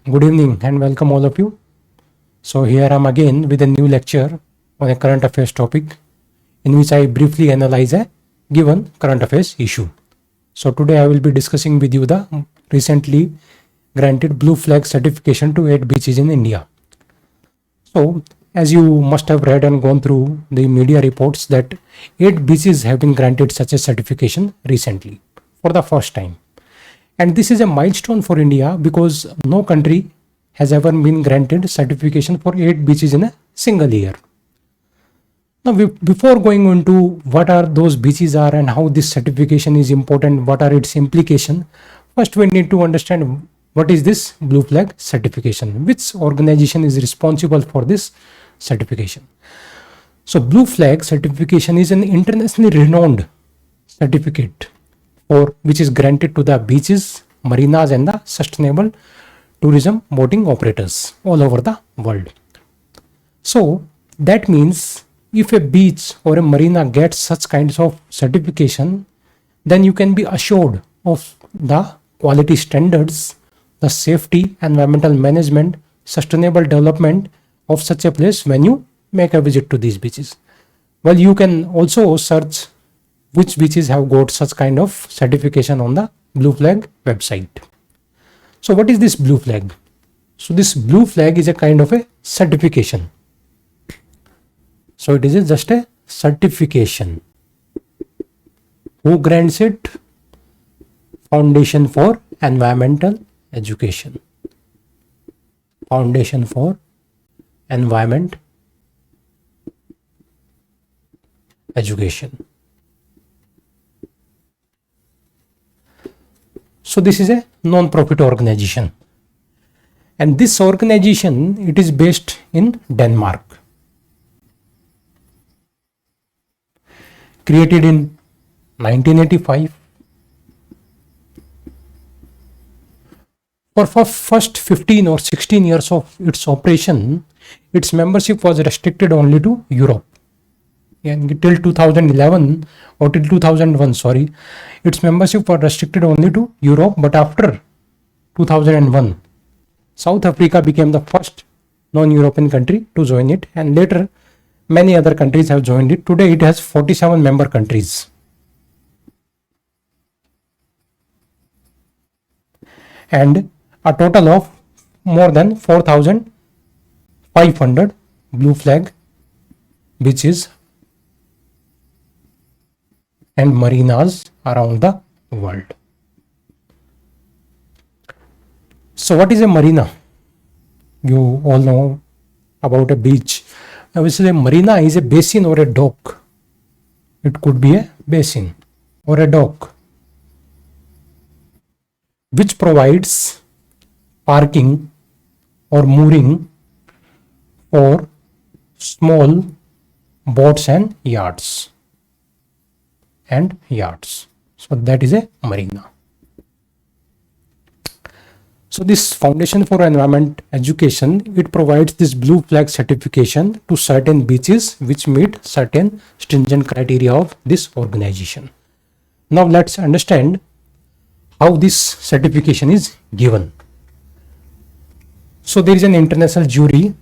Good evening and welcome all of you. So here I am again with a new lecture on a current affairs topic in which I briefly analyze a given current affairs issue. So today I will be discussing with you the recently granted blue flag certification to 8 beaches in India. So as you must have read and gone through the media reports that 8 beaches have been granted such a certification recently for the first time. And this is a milestone for India because no country has ever been granted certification for 8 beaches in a single year. Now, before going into what are those beaches are and how this certification is important, what are its implications, first we need to understand what is this blue flag certification, which organization is responsible for this certification. So blue flag certification is an internationally renowned certificate or which is granted to the beaches, marinas and the sustainable tourism boating operators all over the world. So that means if a beach or a marina gets such kinds of certification, then you can be assured of the quality standards, the safety, environmental management, sustainable development of such a place when you make a visit to these beaches. Well, you can also search which beaches have got such kind of certification on the blue flag website. So what is this blue flag? So this blue flag is a kind of a certification. So it is just a certification. Who grants it? Foundation for Environmental Education. Foundation for Environment Education. So this is a non-profit organization, and this organization, it is based in Denmark, created in 1985. For first 15 or 16 years of its operation, its membership was restricted only to Europe. And till 2011 or till 2001, sorry, its membership was restricted only to Europe. But after 2001, South Africa became the first non-European country to join it, and later many other countries have joined it. Today it has 47 member countries. And a total of more than 4,500 blue flag beaches and marinas around the world. So what is a marina? You all know about a beach. Obviously, a marina is a basin or a dock. It could be a basin or a dock which provides parking or mooring for small boats and yachts. So that is a marina. So this Foundation for Environment Education, it provides this blue flag certification to certain beaches which meet certain stringent criteria of this organization. Now let's understand how this certification is given. So there is an international jury,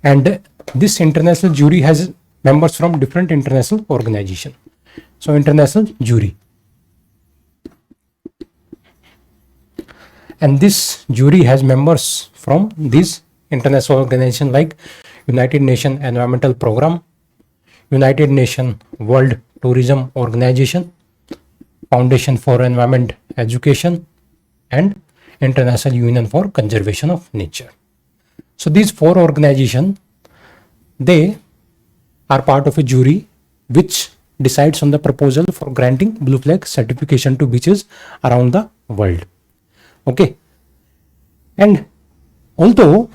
and this international jury has members from different international organizations. So international jury, and this jury has members from these international organizations like United Nations Environmental Program, United Nations World Tourism Organization, Foundation for Environment Education, and International Union for Conservation of Nature. So these four organizations, they are part of a jury which decides on the proposal for granting blue flag certification to beaches around the world. Okay. And although,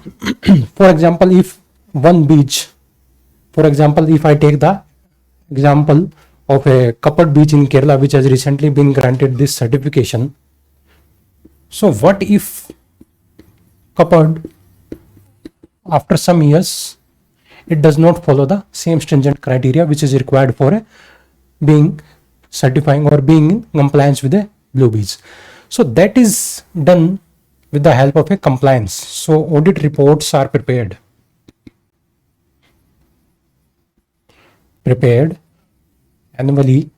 for example, if one beach, for example, if I take the example of a Kapad beach in Kerala, which has recently been granted this certification. So what if Kapad, after some years, it does not follow the same stringent criteria which is required for being certifying or being in compliance with the blue beach? So that is done with the help of a compliance. So audit reports are prepared annually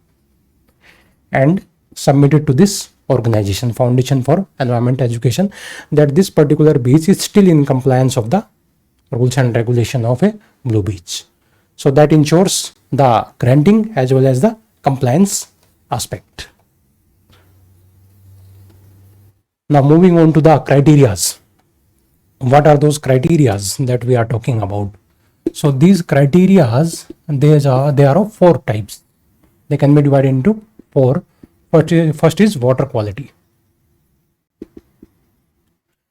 and submitted to this organization, Foundation for Environment Education, that this particular beach is still in compliance of the rules and regulation of a blue beach. So that ensures the granting as well as the compliance aspect. Now moving on to the criterias. What are those criterias that we are talking about? So these criterias, they are of 4 types. They can be divided into 4. First is water quality.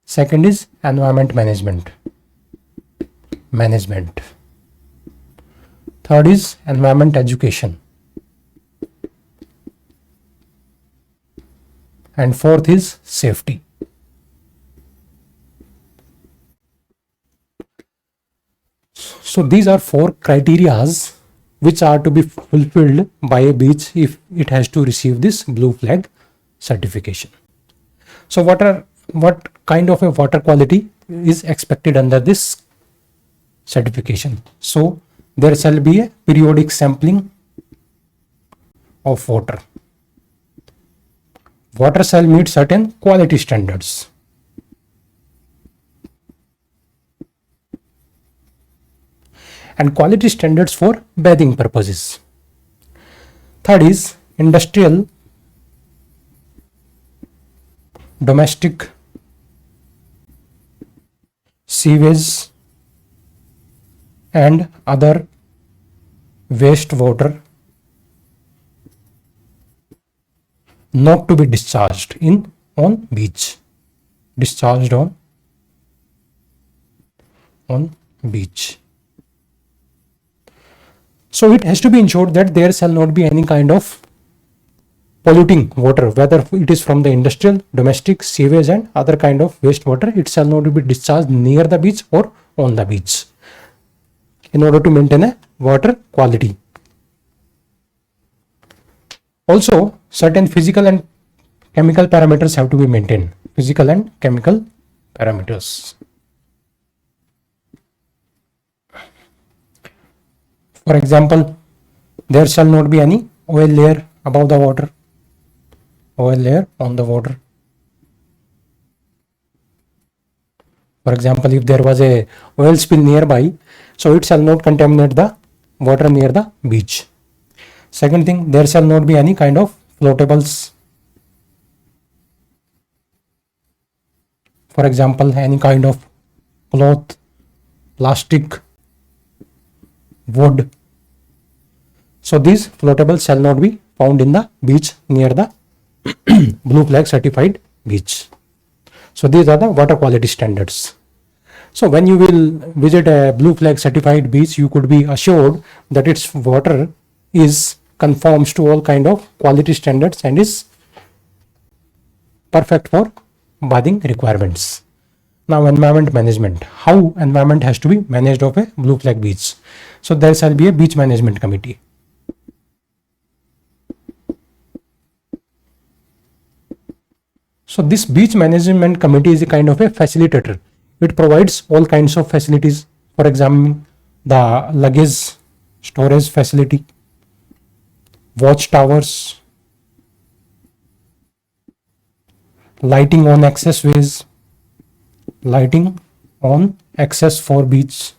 Second is environment management. Third is environment education. And fourth is safety. So these are 4 criterias which are to be fulfilled by a beach if it has to receive this blue flag certification. So what kind of a water quality is expected under this certification? So there shall be a periodic sampling of water. Water shall meet certain quality standards. And quality standards for bathing purposes. Third is industrial, domestic, sewage and other wastewater not to be discharged on beach. Discharged on beach. So it has to be ensured that there shall not be any kind of polluting water, whether it is from the industrial, domestic, sewage and other kind of wastewater. It shall not be discharged near the beach or on the beach in order to maintain a water quality. Also, certain physical and chemical parameters have to be maintained. Physical and chemical parameters. For example, there shall not be any oil layer above the water, oil layer on the water. For example, if there was a oil spill nearby, so it shall not contaminate the water near the beach. Second thing, there shall not be any kind of floatables. For example, any kind of cloth, plastic, wood. So these floatables shall not be found in the beach near the blue flag certified beach. So these are the water quality standards. So when you will visit a blue flag certified beach, you could be assured that its water is conforms to all kind of quality standards and is perfect for bathing requirements. Now environment management. How environment has to be managed of a blue flag beach? So there shall be a beach management committee. So this beach management committee is a kind of a facilitator. It provides all kinds of facilities. For example, the luggage storage facility, watch towers, lighting on access ways, lighting on access for beach,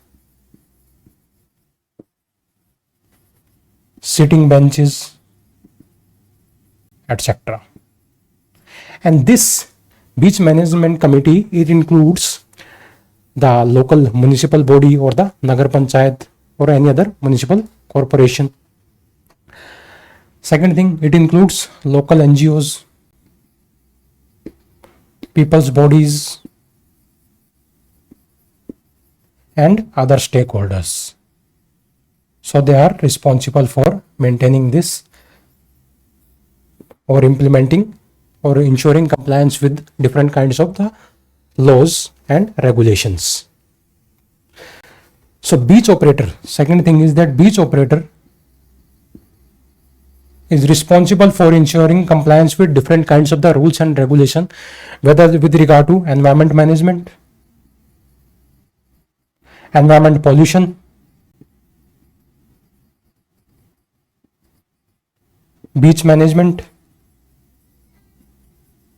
sitting benches, etc. And this beach management committee, it includes the local municipal body or the Nagar Panchayat or any other municipal corporation. Second thing, it includes local NGOs, people's bodies and other stakeholders. So they are responsible for maintaining this or implementing or ensuring compliance with different kinds of the laws and regulations. So beach operator, second thing is that beach operator is responsible for ensuring compliance with different kinds of the rules and regulation, whether with regard to environment management, environment pollution, beach management.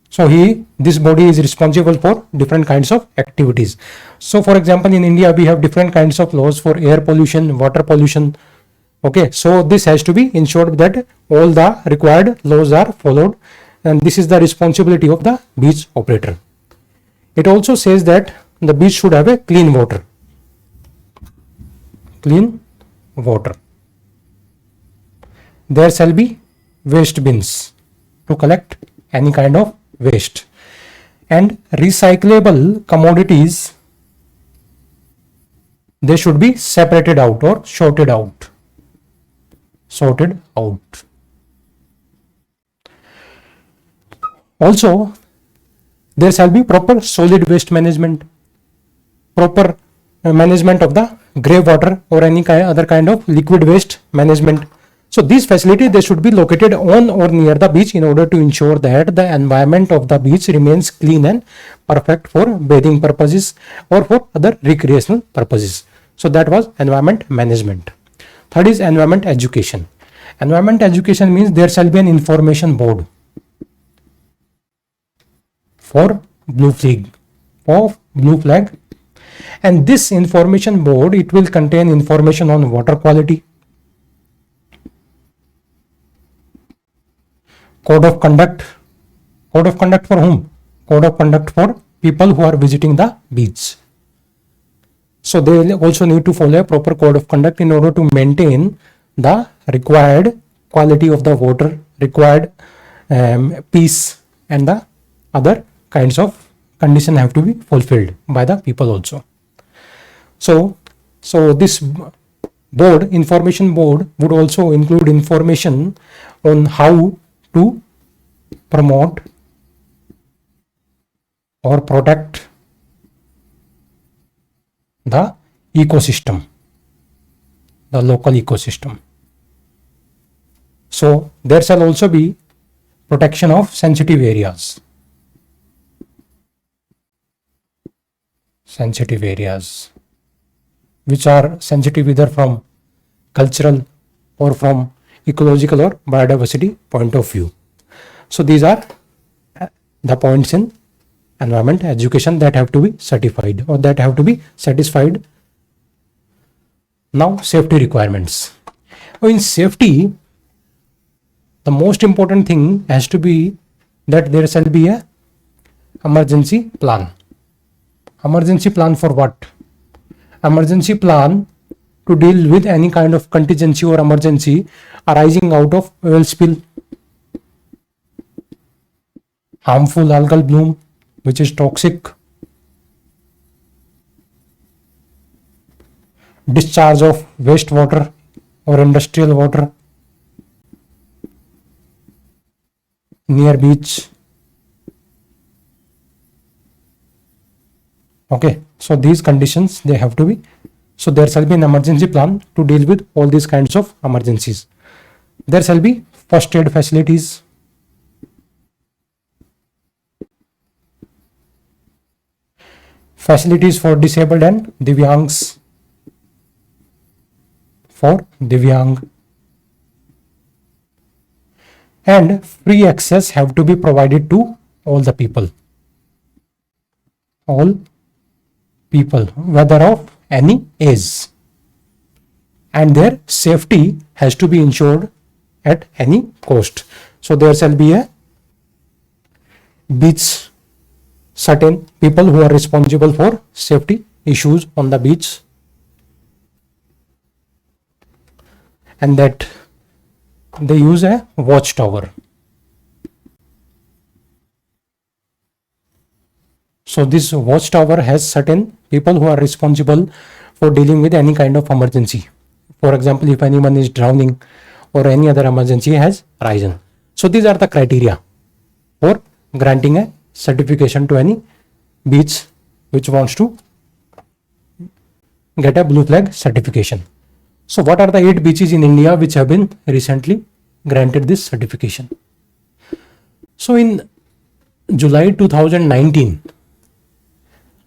So this body is responsible for different kinds of activities. So for example, in India, we have different kinds of laws for air pollution, water pollution. Okay, so this has to be ensured that all the required laws are followed, and this is the responsibility of the beach operator. It also says that the beach should have a clean water. Clean water. There shall be waste bins to collect any kind of waste, and recyclable commodities, they should be separated out or sorted out. Also, there shall be proper solid waste management, proper management of the grey water or any other kind of liquid waste management. So these facilities, they should be located on or near the beach in order to ensure that the environment of the beach remains clean and perfect for bathing purposes or for other recreational purposes. So that was environment management. Third is environment education. Environment education means there shall be an information board for blue flag, and this information board, it will contain information on water quality, code of conduct for whom? Code of conduct for people who are visiting the beach. So they also need to follow a proper code of conduct in order to maintain the required quality of the water, required peace, and the other kinds of condition have to be fulfilled by the people also. So this board, information board, would also include information on how to promote or protect the ecosystem, the local ecosystem. So there shall also be protection of sensitive areas. Which are sensitive either from cultural or from ecological or biodiversity point of view. So these are the points in environment education that have to be certified or that have to be satisfied. Now, safety requirements. In safety, the most important thing has to be that there shall be a emergency plan. Emergency plan for what? Emergency plan to deal with any kind of contingency or emergency arising out of oil spill, harmful algal bloom, which is toxic, discharge of wastewater or industrial water near beach. Okay, so these conditions, they have to be. So there shall be an emergency plan to deal with all these kinds of emergencies. There shall be first aid facilities, facilities for disabled and Divyangs, and free access have to be provided to all the people, whether of any age, and their safety has to be ensured at any cost. So there shall be a beach, certain people who are responsible for safety issues on the beach, and that they use a watchtower. So this watchtower has certain people who are responsible for dealing with any kind of emergency. For example, if anyone is drowning or any other emergency has arisen. So these are the criteria for granting a certification to any beach which wants to get a blue flag certification. So what are the 8 beaches in India which have been recently granted this certification. So in July 2019,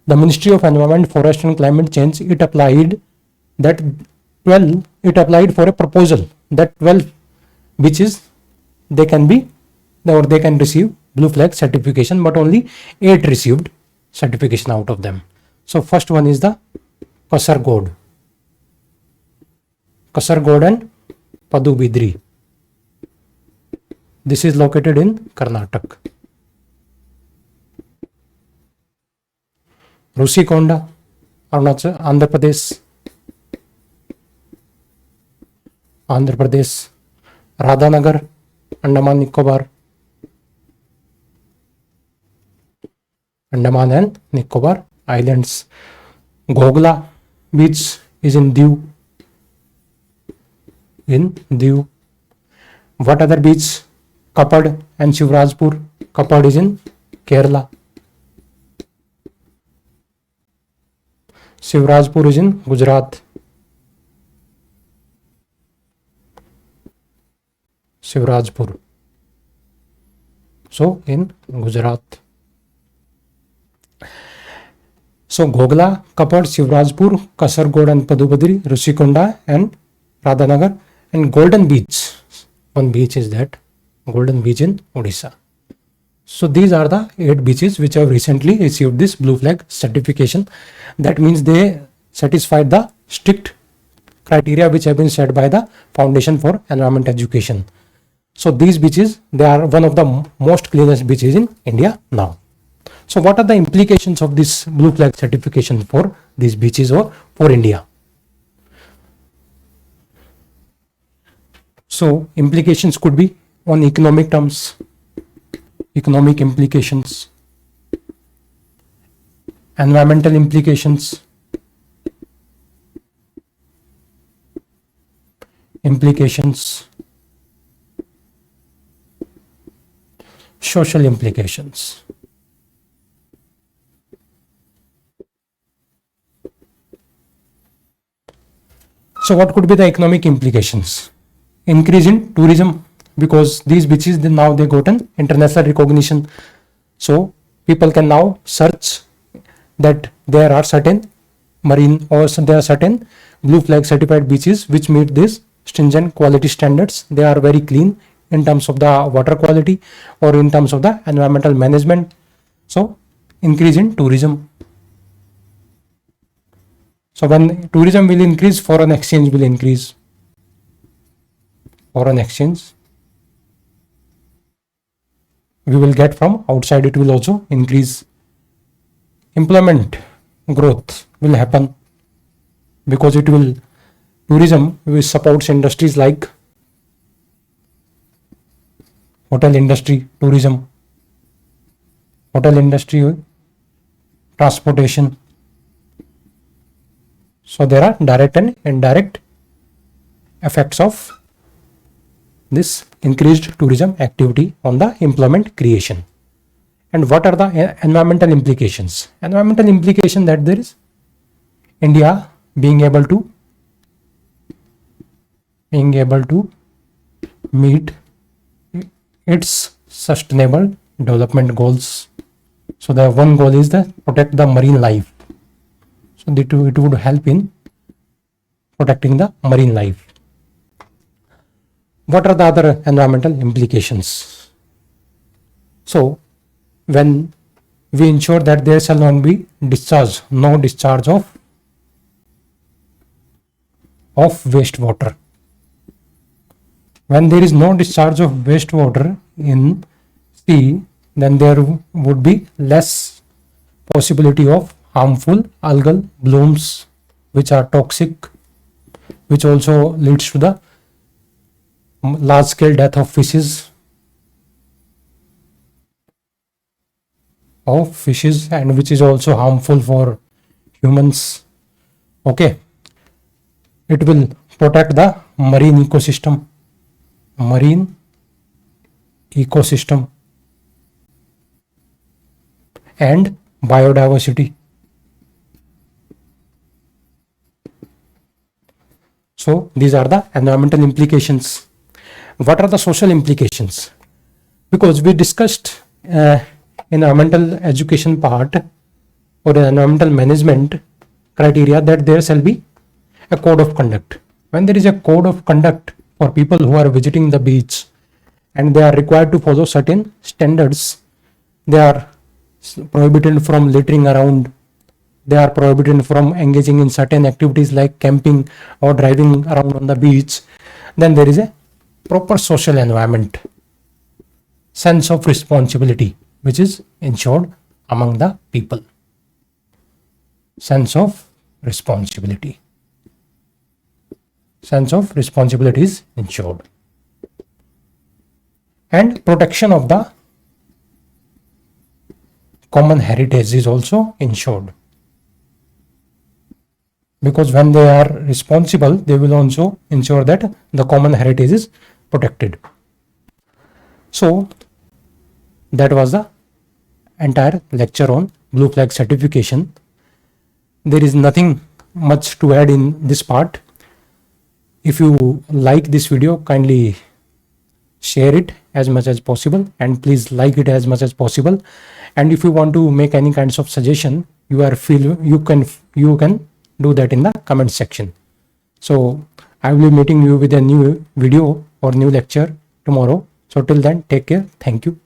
the Ministry of Environment, Forest and Climate Change, it applied for a proposal that 12 beaches they can receive blue flag certification, but only 8 received certification out of them. So first one is the Kasargod and Padubidri. This is located in Karnataka. Rusikonda, Arunachal, Andhra Pradesh. Radhanagar, Andaman and Nicobar Islands. Gogla beach is in Diu. What other beach? Kapad and Shivrajpur. Kapad is in Kerala. Shivrajpur is in Gujarat. Shivrajpur. So in Gujarat. So Gogla, Kapad, Shivrajpur, Kasargod and Padubidri, Rusikonda and Radhanagar, and Golden Beach. One beach is that, Golden Beach in Odisha. So these are the 8 beaches which have recently received this blue flag certification. That means they satisfied the strict criteria which have been set by the Foundation for Environment Education. So these beaches, they are one of the most cleanest beaches in India now. So what are the implications of this blue flag certification for these beaches or for India? So implications could be on economic terms, economic implications, environmental implications, social implications. So what could be the economic implications? Increase in tourism, because these beaches now they gotten international recognition. So people can now search that there are certain marine or there are certain blue flag certified beaches which meet these stringent quality standards. They are very clean in terms of the water quality or in terms of the environmental management. So increase in tourism. So when tourism will increase, foreign exchange will increase. Foreign exchange we will get from outside, it will also increase. Employment growth will happen because tourism will support industries like hotel industry, transportation. So there are direct and indirect effects of this increased tourism activity on the employment creation. And what are the environmental implications? Environmental implication that there is India being able to meet its sustainable development goals. So the one goal is to protect the marine life. So it would help in protecting the marine life. What are the other environmental implications? So when we ensure that there shall not be no discharge of wastewater. When there is no discharge of wastewater in sea, then there would be less possibility of harmful algal blooms which are toxic, which also leads to the large scale death of fishes and which is also harmful for humans. Okay, it will protect the marine ecosystem and biodiversity. So these are the environmental implications. What are the social implications? Because we discussed environmental education part or environmental management criteria that there shall be a code of conduct. When there is a code of conduct for people who are visiting the beach and they are required to follow certain standards, they are prohibited from littering around, they are prohibited from engaging in certain activities like camping or driving around on the beach, then there is a proper social environment, sense of responsibility which is ensured among the people. Sense of responsibility. Sense of responsibility is ensured. And protection of the common heritage is also ensured. Because when they are responsible, they will also ensure that the common heritage is protected. So that was the entire lecture on blue flag certification. There is nothing much to add in this part. If you like this video, kindly share it as much as possible, and please like it as much as possible. And if you want to make any kinds of suggestion, you can do that in the comment section. So I will be meeting you with a new video or new lecture tomorrow. So till then, take care. Thank you.